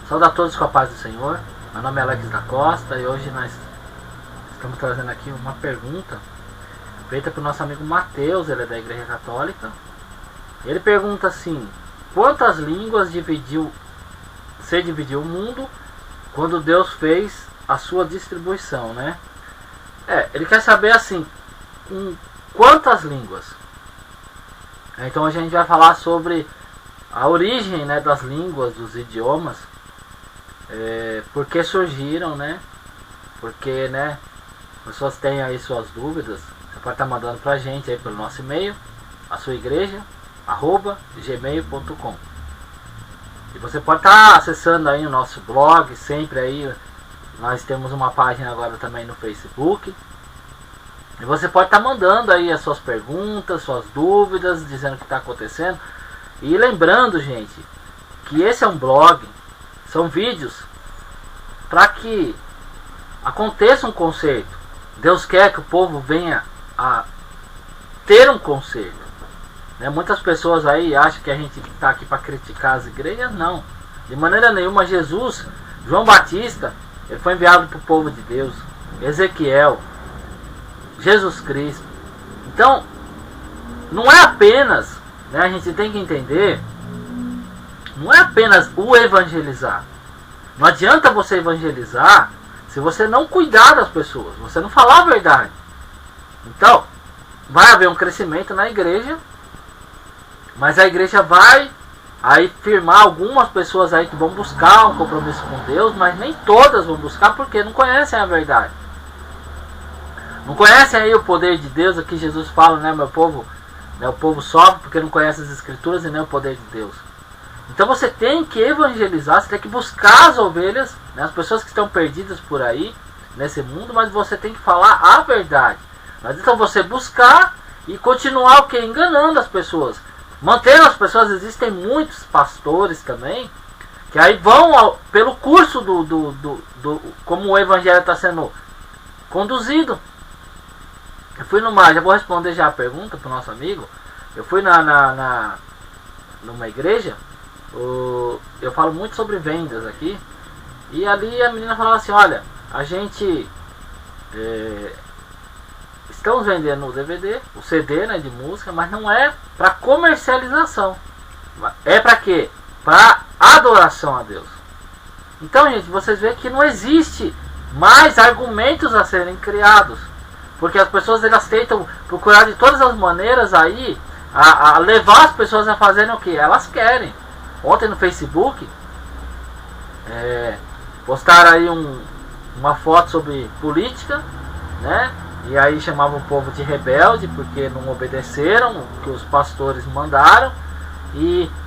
Saúde a todos com a paz do Senhor. Meu nome é Alex da Costa e hoje nós estamos trazendo aqui uma pergunta feita para o nosso amigo Mateus, ele é da Igreja Católica. Ele pergunta assim: quantas línguas dividiu o mundo quando Deus fez a sua distribuição, né? Ele quer saber assim, quantas línguas. Então a gente vai falar sobre a origem, né, das línguas, dos idiomas, por que surgiram, né? Porque, né, as pessoas têm aí suas dúvidas. Você pode estar mandando pra gente aí pelo nosso e-mail, a sua igreja @gmail.com. E você pode estar acessando aí o nosso blog, sempre aí. Nós temos uma página agora também no Facebook. E você pode estar mandando aí as suas perguntas, suas dúvidas, dizendo o que está acontecendo. E lembrando, gente, que esse é um blog, são vídeos para que aconteça um conserto. Deus quer que o povo venha a ter um conserto, né? Muitas pessoas aí acham que a gente está aqui para criticar as igrejas. Não, de maneira nenhuma. Jesus, João Batista, ele foi enviado para o povo de Deus. Ezequiel, Jesus Cristo. Então, não é apenas, né, a gente tem que entender, não é apenas o evangelizar. Não adianta você evangelizar se você não cuidar das pessoas, você não falar a verdade. Então, vai haver um crescimento na igreja, mas a igreja vai aí firmar algumas pessoas aí que vão buscar um compromisso com Deus, mas nem todas vão buscar porque não conhecem a verdade. Não conhecem aí o poder de Deus. Aqui Jesus fala, né, meu povo, né, o povo sofre porque não conhece as escrituras e nem o poder de Deus. Então você tem que evangelizar, você tem que buscar as ovelhas, né, as pessoas que estão perdidas por aí nesse mundo, mas você tem que falar a verdade. Mas então você buscar e continuar o que? Enganando as pessoas, mantendo as pessoas. Existem muitos pastores também que aí vão pelo curso como o evangelho está sendo conduzido. Eu fui já vou responder já a pergunta para o nosso amigo. Eu fui numa igreja, eu falo muito sobre vendas aqui, e ali a menina falava assim: olha, a gente estamos vendendo o DVD, o CD, né, de música, mas não é para comercialização. É para quê? Para adoração a Deus. Então, gente, vocês veem que não existe mais argumentos a serem criados, porque as pessoas, elas tentam procurar de todas as maneiras aí a levar as pessoas a fazerem o que elas querem. Ontem no Facebook postaram aí uma foto sobre política, né? E aí chamavam o povo de rebelde porque não obedeceram o que os pastores mandaram.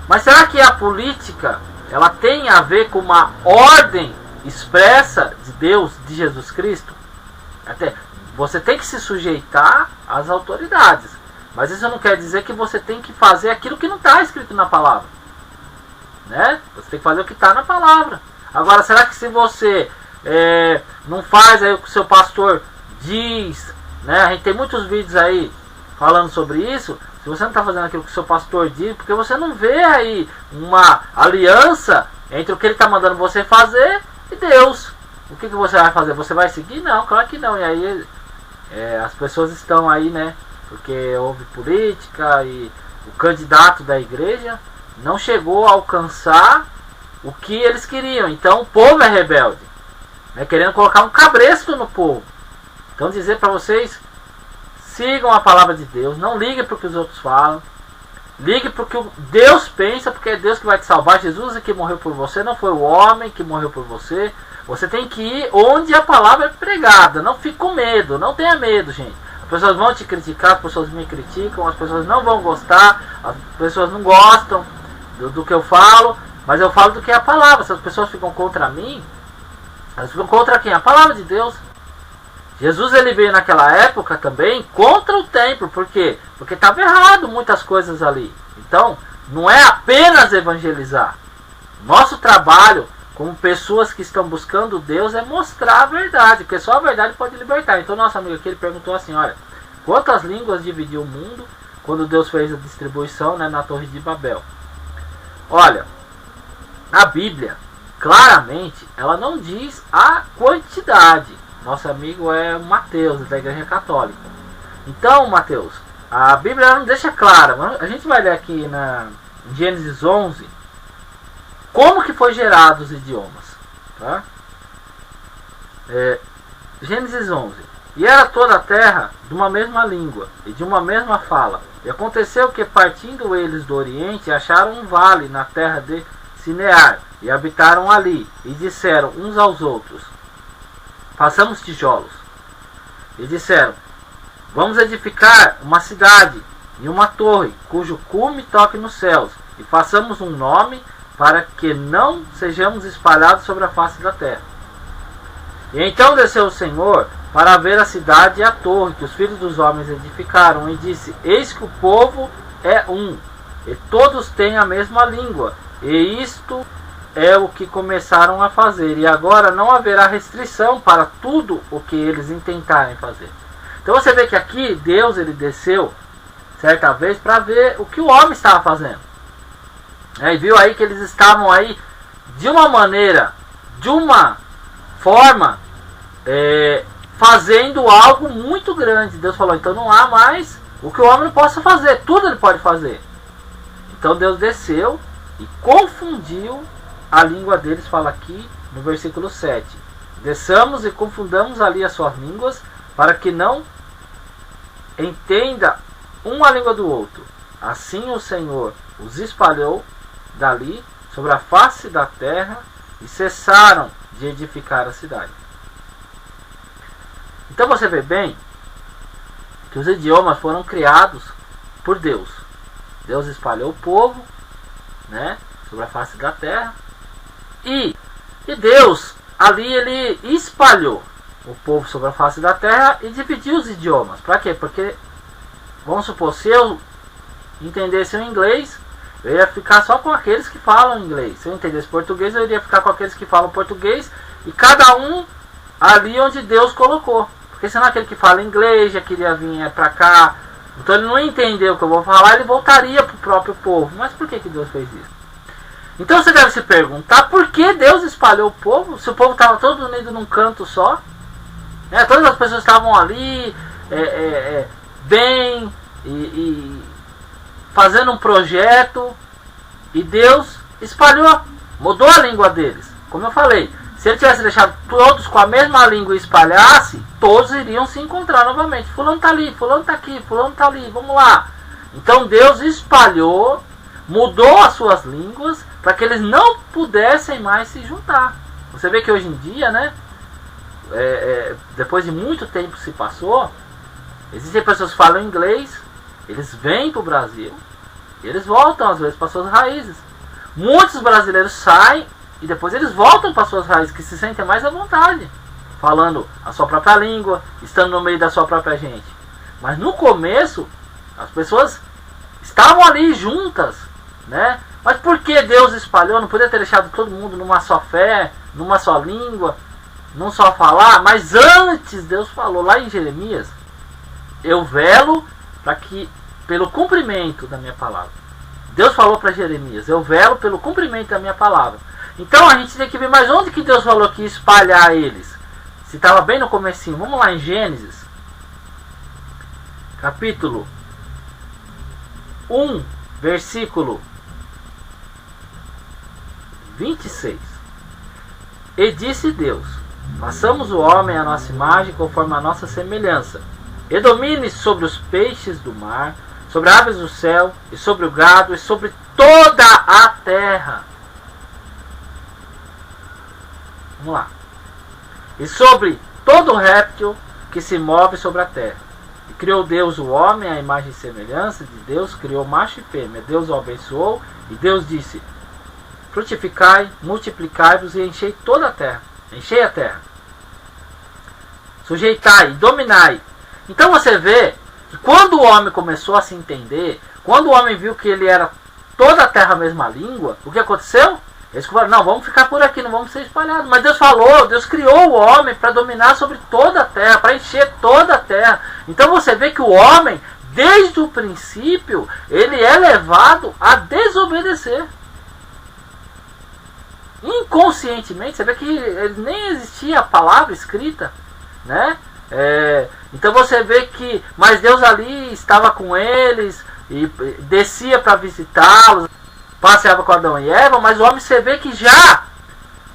Mas será que a política, ela tem a ver com uma ordem expressa de Deus, de Jesus Cristo? Até você tem que se sujeitar às autoridades, mas isso não quer dizer que você tem que fazer aquilo que não está escrito na palavra, né? Você tem que fazer o que está na palavra. Agora, será que se você não faz aí o que o seu pastor diz, né? A gente tem muitos vídeos aí falando sobre isso. Se você não está fazendo aquilo que o seu pastor diz, porque você não vê aí uma aliança entre o que ele está mandando você fazer e Deus, o que você vai fazer? Você vai seguir? Não, claro que não. E aí as pessoas estão aí, né, porque houve política e o candidato da igreja não chegou a alcançar o que eles queriam. Então o povo é rebelde, né, querendo colocar um cabresto no povo. Então dizer para vocês: sigam a palavra de Deus, não liguem para o que os outros falam, ligue para o que Deus pensa, porque é Deus que vai te salvar. Jesus é que morreu por você, não foi o homem que morreu por você. Você tem que ir onde a palavra é pregada. Não fique com medo, não tenha medo, gente. As pessoas vão te criticar, as pessoas me criticam, as pessoas não vão gostar, as pessoas não gostam do que eu falo, mas eu falo do que é a palavra. Se as pessoas ficam contra mim, elas ficam contra quem? A palavra de Deus. Jesus, ele veio naquela época também contra o templo. Por quê? Porque estava errado muitas coisas ali. Então, não é apenas evangelizar. Nosso trabalho como pessoas que estão buscando Deus é mostrar a verdade, porque só a verdade pode libertar. Então nosso amigo aqui, ele perguntou assim: olha, quantas línguas dividiu o mundo quando Deus fez a distribuição, né, na Torre de Babel? Olha, a Bíblia, claramente, ela não diz a quantidade. Nosso amigo é o Mateus, da Igreja Católica. Então, Mateus, a Bíblia não deixa clara. A gente vai ler aqui na Gênesis 11 como que foi gerado os idiomas. Tá? Gênesis 11. E era toda a terra de uma mesma língua e de uma mesma fala. E aconteceu que, partindo eles do Oriente, acharam um vale na terra de Sinear, e habitaram ali, e disseram uns aos outros: façamos tijolos. E disseram: vamos edificar uma cidade e uma torre, cujo cume toque nos céus, e façamos um nome, para que não sejamos espalhados sobre a face da terra. E então desceu o Senhor para ver a cidade e a torre que os filhos dos homens edificaram, e disse: eis que o povo é um, e todos têm a mesma língua, e isto é o que começaram a fazer, e agora não haverá restrição para tudo o que eles intentarem fazer. Então você vê que aqui Deus ele desceu certa vez para ver o que o homem estava fazendo. E viu aí que eles estavam aí de uma maneira, de uma forma, fazendo algo muito grande. Deus falou: então não há mais o que o homem não possa fazer, tudo ele pode fazer. Então Deus desceu e confundiu a língua deles, fala aqui no versículo 7. Desçamos e confundamos ali as suas línguas, para que não entenda um a língua do outro. Assim o Senhor os espalhou dali sobre a face da terra, e cessaram de edificar a cidade. Então você vê bem que os idiomas foram criados por Deus. Deus espalhou o povo, né, sobre a face da terra, e Deus ali ele espalhou o povo sobre a face da terra e dividiu os idiomas. Para quê? Porque, vamos supor, se eu entendesse o inglês, eu ia ficar só com aqueles que falam inglês. Se eu entendesse português, eu iria ficar com aqueles que falam português, e cada um ali onde Deus colocou. Porque senão aquele que fala inglês já queria vir para cá, então ele não entendeu o que eu vou falar, ele voltaria para o próprio povo. Mas por que Deus fez isso? Então você deve se perguntar: por que Deus espalhou o povo? Se o povo estava todo unido num canto só, todas as pessoas estavam ali bem e fazendo um projeto, e Deus espalhou, mudou a língua deles. Como eu falei, se ele tivesse deixado todos com a mesma língua e espalhasse, todos iriam se encontrar novamente. Fulano está ali, fulano está aqui, fulano está ali, vamos lá. Então Deus espalhou, mudou as suas línguas, para que eles não pudessem mais se juntar. Você vê que hoje em dia, né, depois de muito tempo se passou, existem pessoas que falam inglês, eles vêm para o Brasil, e eles voltam às vezes para suas raízes. Muitos brasileiros saem e depois eles voltam para suas raízes, que se sentem mais à vontade, falando a sua própria língua, estando no meio da sua própria gente. Mas no começo, as pessoas estavam ali juntas, né? Mas por que Deus espalhou? Não podia ter deixado todo mundo numa só fé, numa só língua, num só falar? Mas antes Deus falou lá em Jeremias: eu velo para que, pelo cumprimento da minha palavra. Deus falou para Jeremias: eu velo pelo cumprimento da minha palavra. Então a gente tem que ver mais onde que Deus falou que ia espalhar eles. Se estava bem no comecinho. Vamos lá em Gênesis, capítulo 1, versículo 26. E disse Deus: façamos o homem à nossa imagem, conforme a nossa semelhança, e domine sobre os peixes do mar, sobre aves do céu, e sobre o gado, e sobre toda a terra. Vamos lá. E sobre todo réptil que se move sobre a terra. E criou Deus o homem à imagem e semelhança de Deus, criou macho e fêmea. Deus o abençoou, e Deus disse: frutificai, multiplicai-vos e enchei toda a terra. Enchei a terra. Sujeitai e dominai. Então você vê que quando o homem começou a se entender, quando o homem viu que ele era toda a terra a mesma língua, o que aconteceu? Eles falaram: não, vamos ficar por aqui, não vamos ser espalhados. Mas Deus falou, Deus criou o homem para dominar sobre toda a terra, para encher toda a terra. Então você vê que o homem, desde o princípio, ele é levado a desobedecer. inconscientemente, você vê que nem existia a palavra escrita, né? Então você vê que, mas Deus ali estava com eles e descia para visitá-los, passeava com Adão e Eva, mas o homem, você vê que já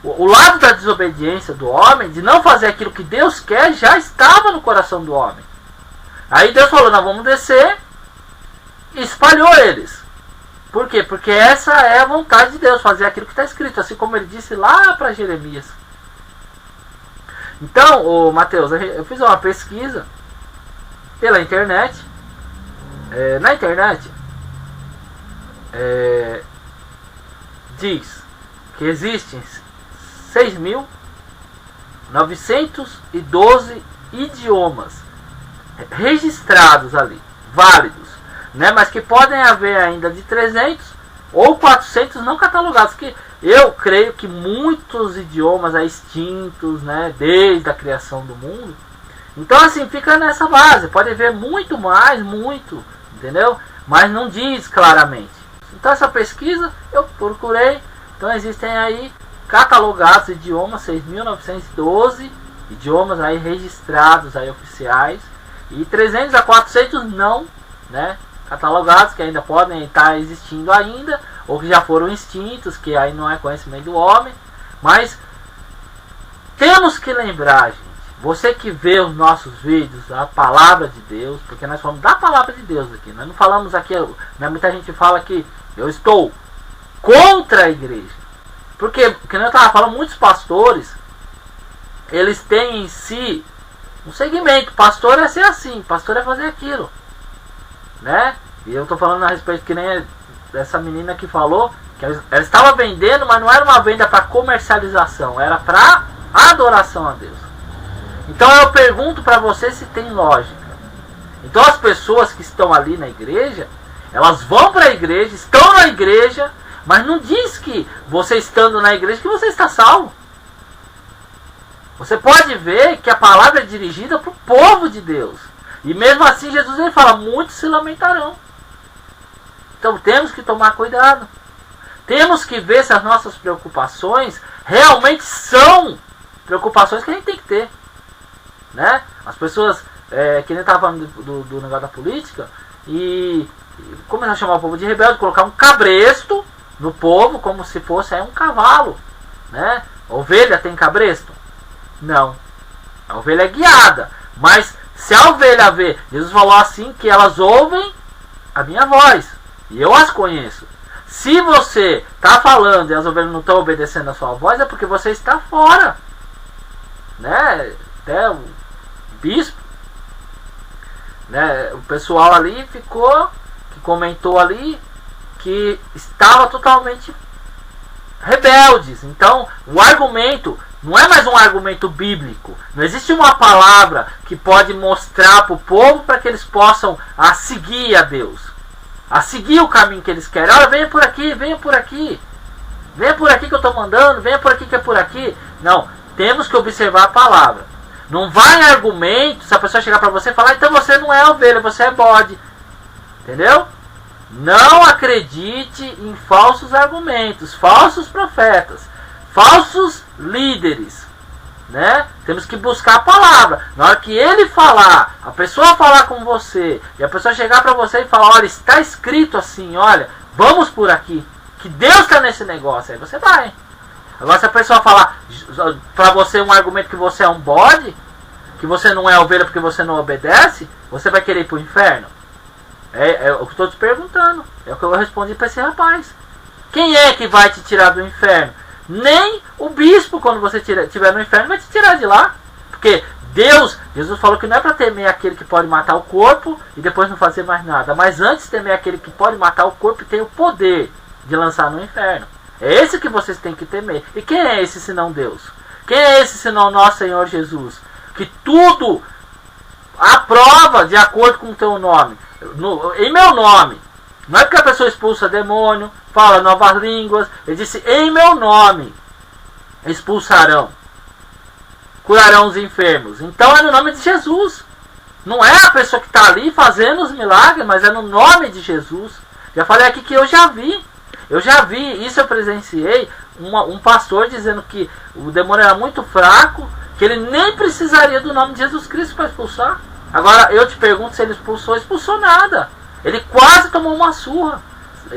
o lado da desobediência do homem, de não fazer aquilo que Deus quer, já estava no coração do homem. Aí Deus falou, nós vamos descer, e espalhou eles. Por quê? Porque essa é a vontade de Deus, fazer aquilo que está escrito, assim como ele disse lá para Jeremias. Então, Mateus, eu fiz uma pesquisa pela internet. Na internet diz que existem 6.912 idiomas registrados ali, válidos, né? Mas que podem haver ainda de 300 ou 400 não catalogados, que eu creio que muitos idiomas extintos, né, desde a criação do mundo. Então assim, fica nessa base, pode ver muito mais, entendeu? Mas não diz claramente. Então essa pesquisa eu procurei, então existem aí catalogados idiomas, 6.912 idiomas aí registrados aí oficiais, e 300 a 400 não, né, catalogados, que ainda podem estar existindo ainda, ou que já foram extintos, que aí não é conhecimento do homem. Mas temos que lembrar, gente, você que vê os nossos vídeos, a palavra de Deus, porque nós falamos da palavra de Deus aqui, nós não falamos aqui, né, muita gente fala que eu estou contra a igreja, porque eu estava falando, muitos pastores, eles têm em si um segmento, pastor é ser assim, pastor é fazer aquilo, né? E eu estou falando a respeito, que nem dessa menina que falou, que ela estava vendendo, mas não era uma venda para comercialização, era para adoração a Deus. Então eu pergunto para você se tem lógica. Então as pessoas que estão ali na igreja, elas vão para a igreja, estão na igreja, mas não diz que você estando na igreja que você está salvo. Você pode ver que a palavra é dirigida para o povo de Deus. E mesmo assim Jesus, ele fala, muitos se lamentarão. Então temos que tomar cuidado. Temos que ver se as nossas preocupações realmente são preocupações que a gente tem que ter, né? As pessoas, que nem estava falando do negócio da política, e começar a chamar o povo de rebelde, colocar um cabresto no povo como se fosse um cavalo, né? A ovelha tem cabresto? Não. A ovelha é guiada. Mas se a ovelha vê, Jesus falou assim, que elas ouvem a minha voz, e eu as conheço. Se você está falando e as ovelhas não estão obedecendo a sua voz, é porque você está fora, né? Até o bispo, né? O pessoal ali que comentou ali, que estava totalmente rebeldes. Então o argumento não é mais um argumento bíblico. Não existe uma palavra que pode mostrar para o povo para que eles possam seguir a Deus, a seguir o caminho que eles querem. Olha, venha por aqui, venha por aqui, venha por aqui que eu estou mandando, venha por aqui que é por aqui. Não, temos que observar a palavra. Não vai em argumento, se a pessoa chegar para você e falar, então você não é ovelha, você é bode. Entendeu? Não acredite em falsos argumentos, falsos profetas, falsos líderes, né? Temos que buscar a palavra. Na hora que ele falar, a pessoa falar com você, e a pessoa chegar para você e falar, olha, está escrito assim, olha, vamos por aqui, que Deus está nesse negócio, aí você vai. Agora se a pessoa falar para você um argumento que você é um bode, que você não é ovelha porque você não obedece, você vai querer ir para o inferno? É o que estou te perguntando. É o que eu respondi para esse rapaz. Quem é que vai te tirar do inferno? Nem o bispo, quando você estiver no inferno, vai te tirar de lá. Porque Jesus falou que não é para temer aquele que pode matar o corpo e depois não fazer mais nada. Mas antes temer aquele que pode matar o corpo e tem o poder de lançar no inferno. É esse que vocês têm que temer. E quem é esse senão Deus? Quem é esse senão nosso Senhor Jesus? Que tudo aprova de acordo com o teu nome. Em meu nome. Não é porque a pessoa expulsa demônio, fala novas línguas. Ele disse, em meu nome expulsarão, curarão os enfermos. Então é no nome de Jesus. Não é a pessoa que está ali fazendo os milagres, mas é no nome de Jesus. Já falei aqui que eu já vi. Eu já vi, isso eu presenciei, um pastor dizendo que o demônio era muito fraco, que ele nem precisaria do nome de Jesus Cristo para expulsar. Agora eu te pergunto se ele expulsou nada. Ele quase tomou uma surra.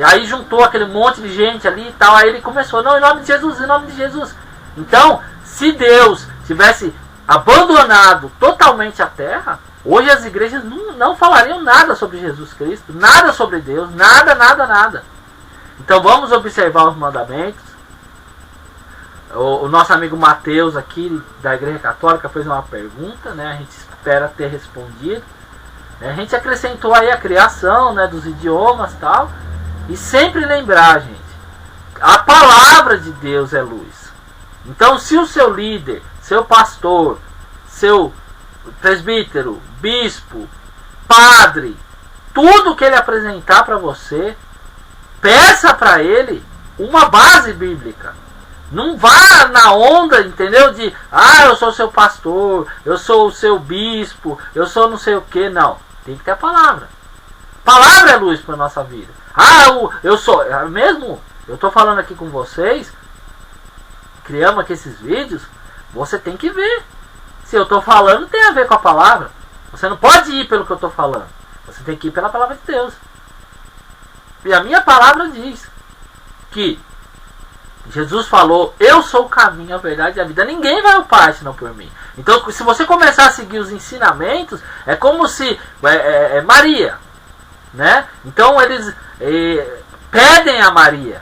Aí juntou aquele monte de gente ali e tal, aí ele começou, não, em nome de Jesus, em nome de Jesus. Então, se Deus tivesse abandonado totalmente a terra, hoje as igrejas não falariam nada sobre Jesus Cristo, nada sobre Deus, nada. Então vamos observar os mandamentos. O nosso amigo Mateus aqui da Igreja Católica fez uma pergunta, né? A gente espera ter respondido. A gente acrescentou aí a criação, né, dos idiomas e tal. E sempre lembrar, gente, a palavra de Deus é luz. Então se o seu líder, seu pastor, seu presbítero, bispo, padre, tudo que ele apresentar para você, peça para ele uma base bíblica. Não vá na onda, entendeu? De, eu sou seu pastor, eu sou o seu bispo, eu sou não sei o que. Não, tem que ter a palavra. Palavra é luz para a nossa vida. Eu sou, mesmo, eu estou falando aqui com vocês, criamos aqui esses vídeos, você tem que ver. Se eu estou falando, tem a ver com a palavra. Você não pode ir pelo que eu estou falando. Você tem que ir pela palavra de Deus. E a minha palavra diz que Jesus falou, eu sou o caminho, a verdade e a vida. Ninguém vai ao Pai senão por mim. Então, se você começar a seguir os ensinamentos, é como se Maria, né? Então eles pedem a Maria.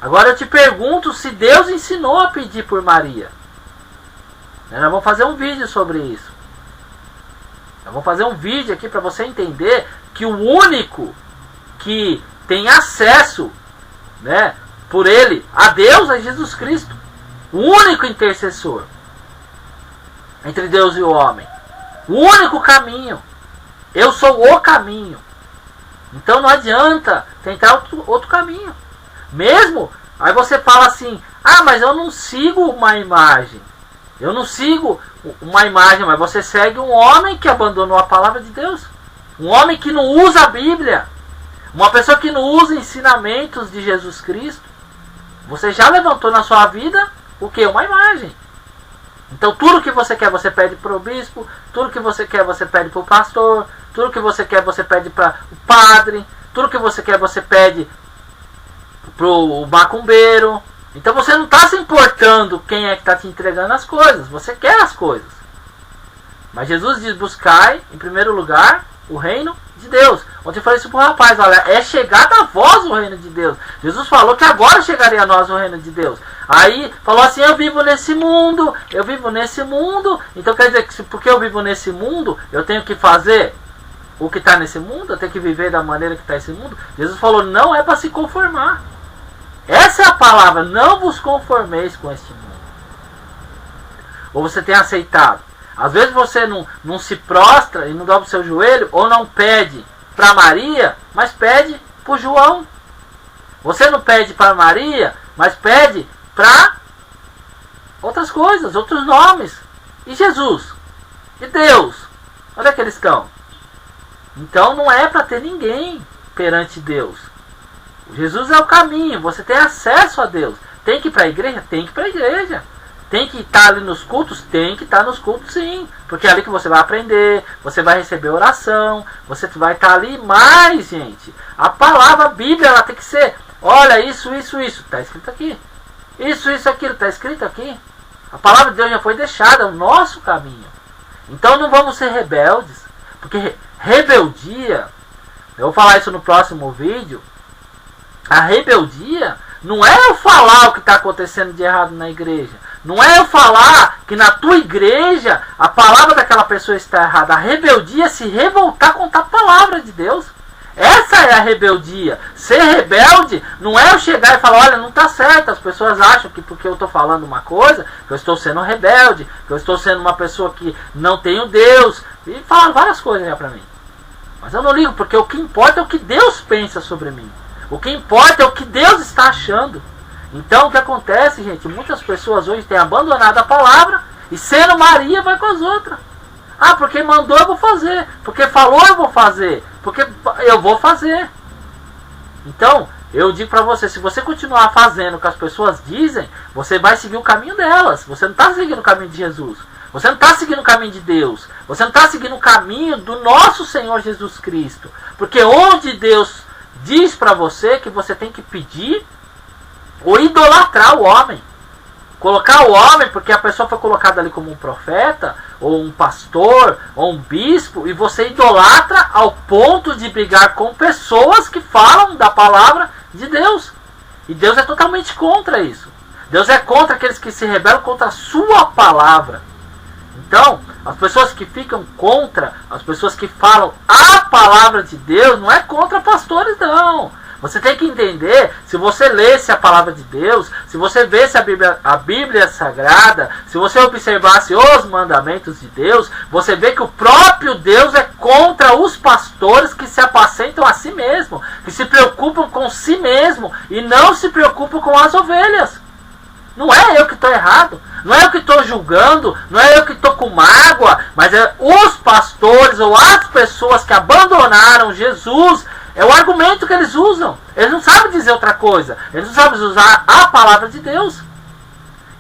Agora eu te pergunto se Deus ensinou a pedir por Maria. Nós vamos fazer um vídeo sobre isso. Eu vou fazer um vídeo aqui para você entender que o único que tem acesso, né, por ele a Deus é Jesus Cristo. O único intercessor entre Deus e o homem. O único caminho. Eu sou o caminho. Então não adianta tentar outro caminho. Mesmo, aí você fala assim, mas eu não sigo uma imagem. Eu não sigo uma imagem, mas você segue um homem que abandonou a palavra de Deus. Um homem que não usa a Bíblia. Uma pessoa que não usa ensinamentos de Jesus Cristo. Você já levantou na sua vida o que? Uma imagem. Então tudo que você quer, você pede para o bispo. Tudo que você quer, você pede para o pastor. Tudo que você quer, você pede para o padre. Tudo que você quer, você pede para o macumbeiro. Então você não está se importando quem é que está te entregando as coisas. Você quer as coisas. Mas Jesus diz, buscai em primeiro lugar o reino de Deus. Ontem eu falei isso para o rapaz, olha, é chegado a vós o reino de Deus. Jesus falou que agora chegaria a nós o reino de Deus. Aí falou assim, eu vivo nesse mundo. Então quer dizer que porque eu vivo nesse mundo, eu tenho que fazer o que está nesse mundo? Eu tenho que viver da maneira que está esse mundo? Jesus falou, não é para se conformar. Essa é a palavra, não vos conformeis com este mundo. Ou você tem aceitado. Às vezes você não se prostra e não dobra o seu joelho, ou não pede para Maria, mas pede para o João. Você não pede para Maria, mas pede para outras coisas, outros nomes. E Jesus? E Deus? Onde é que eles estão? Então não é para ter ninguém perante Deus. Jesus é o caminho, você tem acesso a Deus. Tem que ir para a igreja? Tem que ir para a igreja. Tem que estar ali nos cultos? Tem que estar nos cultos, sim. Porque é ali que você vai aprender, você vai receber oração, você vai estar ali. Mas, gente, a palavra, a Bíblia, ela tem que ser, olha, isso, está escrito aqui. Isso, aquilo, está escrito aqui. A palavra de Deus já foi deixada, é o nosso caminho. Então não vamos ser rebeldes, porque rebeldia, eu vou falar isso no próximo vídeo, a rebeldia não é eu falar o que está acontecendo de errado na igreja. Não é eu falar que na tua igreja a palavra daquela pessoa está errada. A rebeldia é se revoltar contra a palavra de Deus. Essa é a rebeldia. Ser rebelde não é eu chegar e falar, olha, não está certo. As pessoas acham que porque eu estou falando uma coisa, que eu estou sendo rebelde, que eu estou sendo uma pessoa que não tem o Deus. E falam várias coisas já para mim. Mas eu não ligo, porque o que importa é o que Deus pensa sobre mim. O que importa é o que Deus está achando. Então o que acontece, gente? Muitas pessoas hoje têm abandonado a palavra e sendo Maria vai com as outras. Porque mandou eu vou fazer. Porque falou eu vou fazer. Porque eu vou fazer. Então Eu digo para você, se você continuar fazendo o que as pessoas dizem, você vai seguir o caminho delas. Você não está seguindo o caminho de Jesus. Você não está seguindo o caminho de Deus. Você não está seguindo o caminho do nosso Senhor Jesus Cristo. Porque onde Deus diz para você que você tem que pedir ou idolatrar o homem. Colocar o homem, porque a pessoa foi colocada ali como um profeta, ou um pastor, ou um bispo, e você idolatra ao ponto de brigar com pessoas que falam da palavra de Deus. E Deus é totalmente contra isso. Deus é contra aqueles que se rebelam contra a sua palavra. Então, as pessoas que ficam contra, as pessoas que falam a palavra de Deus, não é contra pastores, não. Você tem que entender, se você lesse a palavra de Deus, se você vesse a Bíblia Sagrada, se você observasse os mandamentos de Deus, você vê que o próprio Deus é contra os pastores que se apacentam a si mesmo, que se preocupam com si mesmo e não se preocupam com as ovelhas. Não é eu que estou errado, não é eu que estou julgando, não é eu que estou com mágoa, mas é os pastores ou as pessoas que abandonaram Jesus. É o argumento que eles usam. Eles não sabem dizer outra coisa. Eles não sabem usar a palavra de Deus.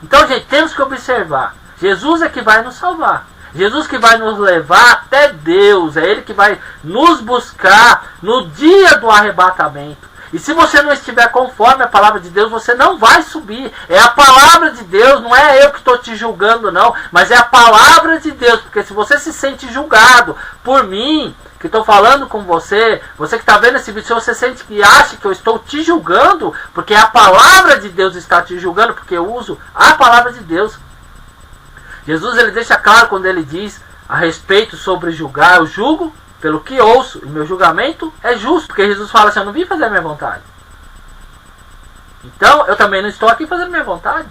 Então, gente, temos que observar. Jesus é que vai nos salvar. Jesus que vai nos levar até Deus. É Ele que vai nos buscar no dia do arrebatamento. E se você não estiver conforme a palavra de Deus, você não vai subir. É a palavra de Deus, não é eu que estou te julgando, não. Mas é a palavra de Deus. Porque se você se sente julgado por mim, que estou falando com você, você que está vendo esse vídeo, se você sente que acha que eu estou te julgando, porque a palavra de Deus está te julgando, porque eu uso a palavra de Deus. Jesus ele deixa claro quando ele diz a respeito sobre julgar, eu julgo pelo que ouço, e meu julgamento é justo, porque Jesus fala assim, eu não vim fazer a minha vontade. Então, eu também não estou aqui fazendo a minha vontade.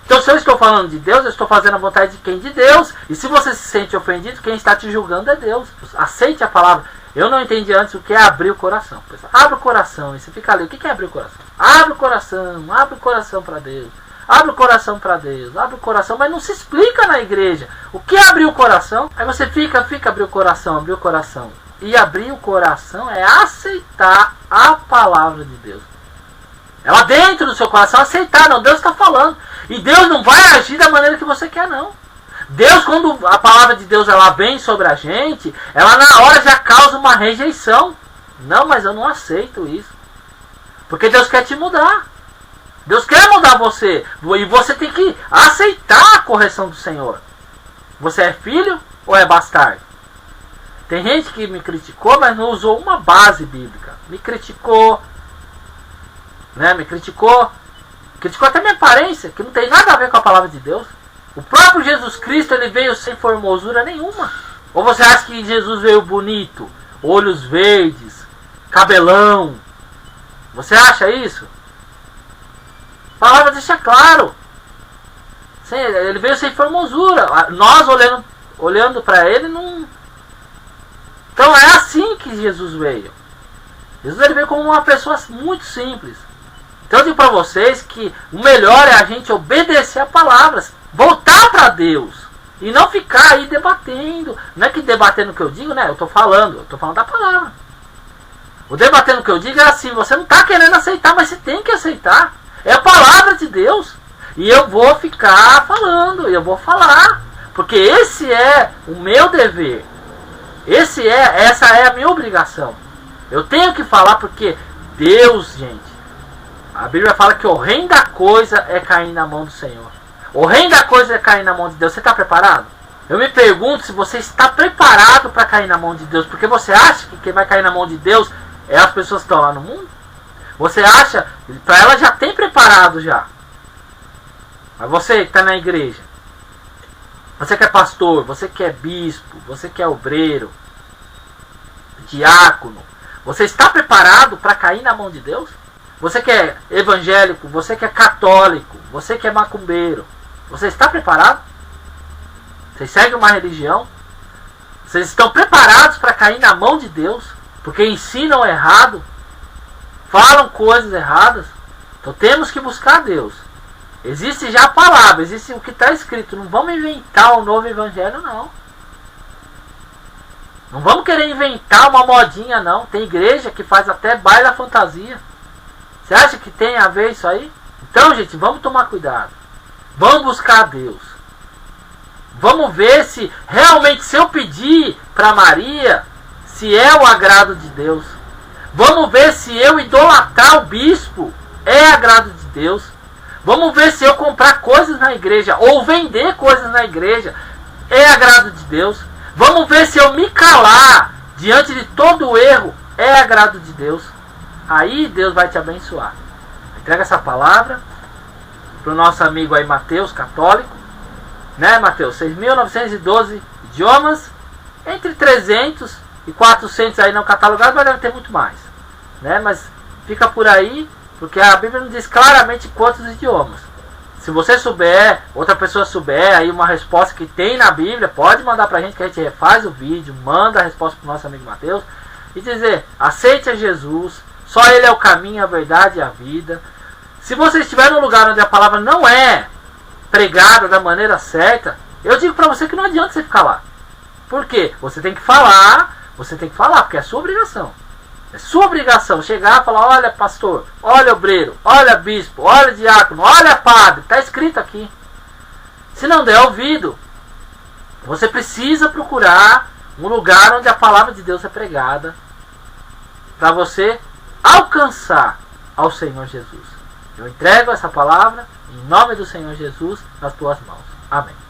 Então, se eu estou falando de Deus, eu estou fazendo a vontade de quem? De Deus. E se você se sente ofendido, quem está te julgando é Deus. Aceite a palavra. Eu não entendi antes o que é abrir o coração. Abre o coração. E você fica ali. O que é abrir o coração? Abre o coração para Deus. Abre o coração para Deus. Abre o coração. Mas não se explica na igreja. O que é abrir o coração? Aí você fica abrir o coração, abrir o coração. E abrir o coração é aceitar a palavra de Deus. Ela dentro do seu coração aceitar. Não, Deus está falando. E Deus não vai agir da maneira que você quer, não. Deus, quando a palavra de Deus ela vem sobre a gente, ela na hora já causa uma rejeição. Não, mas eu não aceito isso. Porque Deus quer te mudar. Deus quer mudar você. E você tem que aceitar a correção do Senhor. Você é filho ou é bastardo? Tem gente que me criticou, mas não usou uma base bíblica. Me criticou. Me criticou até minha aparência, que não tem nada a ver com a palavra de Deus. O próprio Jesus Cristo ele veio sem formosura nenhuma. Ou você acha que Jesus veio bonito, olhos verdes, cabelão? Você acha isso? A palavra deixa claro. Ele veio sem formosura. Nós olhando para ele não. Então é assim que Jesus veio. Jesus ele veio como uma pessoa muito simples. Então eu digo para vocês que o melhor é a gente obedecer a palavras, voltar para Deus e não ficar aí debatendo. Não é que debatendo o que eu digo, né? Eu estou falando da palavra. O debatendo o que eu digo é assim, você não está querendo aceitar, mas você tem que aceitar. É a palavra de Deus. E eu vou ficar falando, eu vou falar, porque esse é o meu dever. Essa é a minha obrigação. Eu tenho que falar porque Deus, gente, a Bíblia fala que horrenda coisa é cair na mão do Senhor. Horrenda coisa é cair na mão de Deus. Você está preparado? Eu me pergunto se você está preparado para cair na mão de Deus. Porque você acha que quem vai cair na mão de Deus é as pessoas que estão lá no mundo? Você acha? Para ela já tem preparado já. Mas você que está na igreja. Você que é pastor, você que é bispo, você que é obreiro, diácono. Você está preparado para cair na mão de Deus? Você que é evangélico, você que é católico, você que é macumbeiro, você está preparado? Vocês seguem uma religião? Vocês estão preparados para cair na mão de Deus? Porque ensinam errado, falam coisas erradas. Então temos que buscar Deus. Existe já a palavra, existe o que está escrito. Não vamos inventar um novo evangelho, não. Não vamos querer inventar uma modinha, não. Tem igreja que faz até baile da fantasia. Você acha que tem a ver isso aí? Então, gente, vamos tomar cuidado. Vamos buscar a Deus. Vamos ver se realmente, se eu pedir para Maria, se é o agrado de Deus. Vamos ver se eu idolatrar o bispo é agrado de Deus. Vamos ver se eu comprar coisas na igreja ou vender coisas na igreja é agrado de Deus. Vamos ver se eu me calar diante de todo o erro é agrado de Deus. Aí Deus vai te abençoar. Entrega essa palavra para o nosso amigo aí Mateus, católico, né, Mateus? 6.912 idiomas, entre 300 e 400 aí não catalogados, mas deve ter muito mais, né? Mas fica por aí, porque a Bíblia não diz claramente quantos idiomas. Se você souber, outra pessoa souber aí uma resposta que tem na Bíblia, pode mandar pra gente que a gente refaz o vídeo, manda a resposta pro nosso amigo Mateus e dizer: aceite a Jesus, só Ele é o caminho, a verdade e a vida. Se você estiver num lugar onde a palavra não é pregada da maneira certa, eu digo pra você que não adianta você ficar lá. Por quê? Você tem que falar, porque é sua obrigação. É sua obrigação chegar e falar: olha pastor, olha obreiro, olha bispo, olha diácono, olha padre, está escrito aqui. Se não der ouvido, você precisa procurar um lugar onde a palavra de Deus é pregada, para você alcançar ao Senhor Jesus. Eu entrego essa palavra em nome do Senhor Jesus nas tuas mãos. Amém.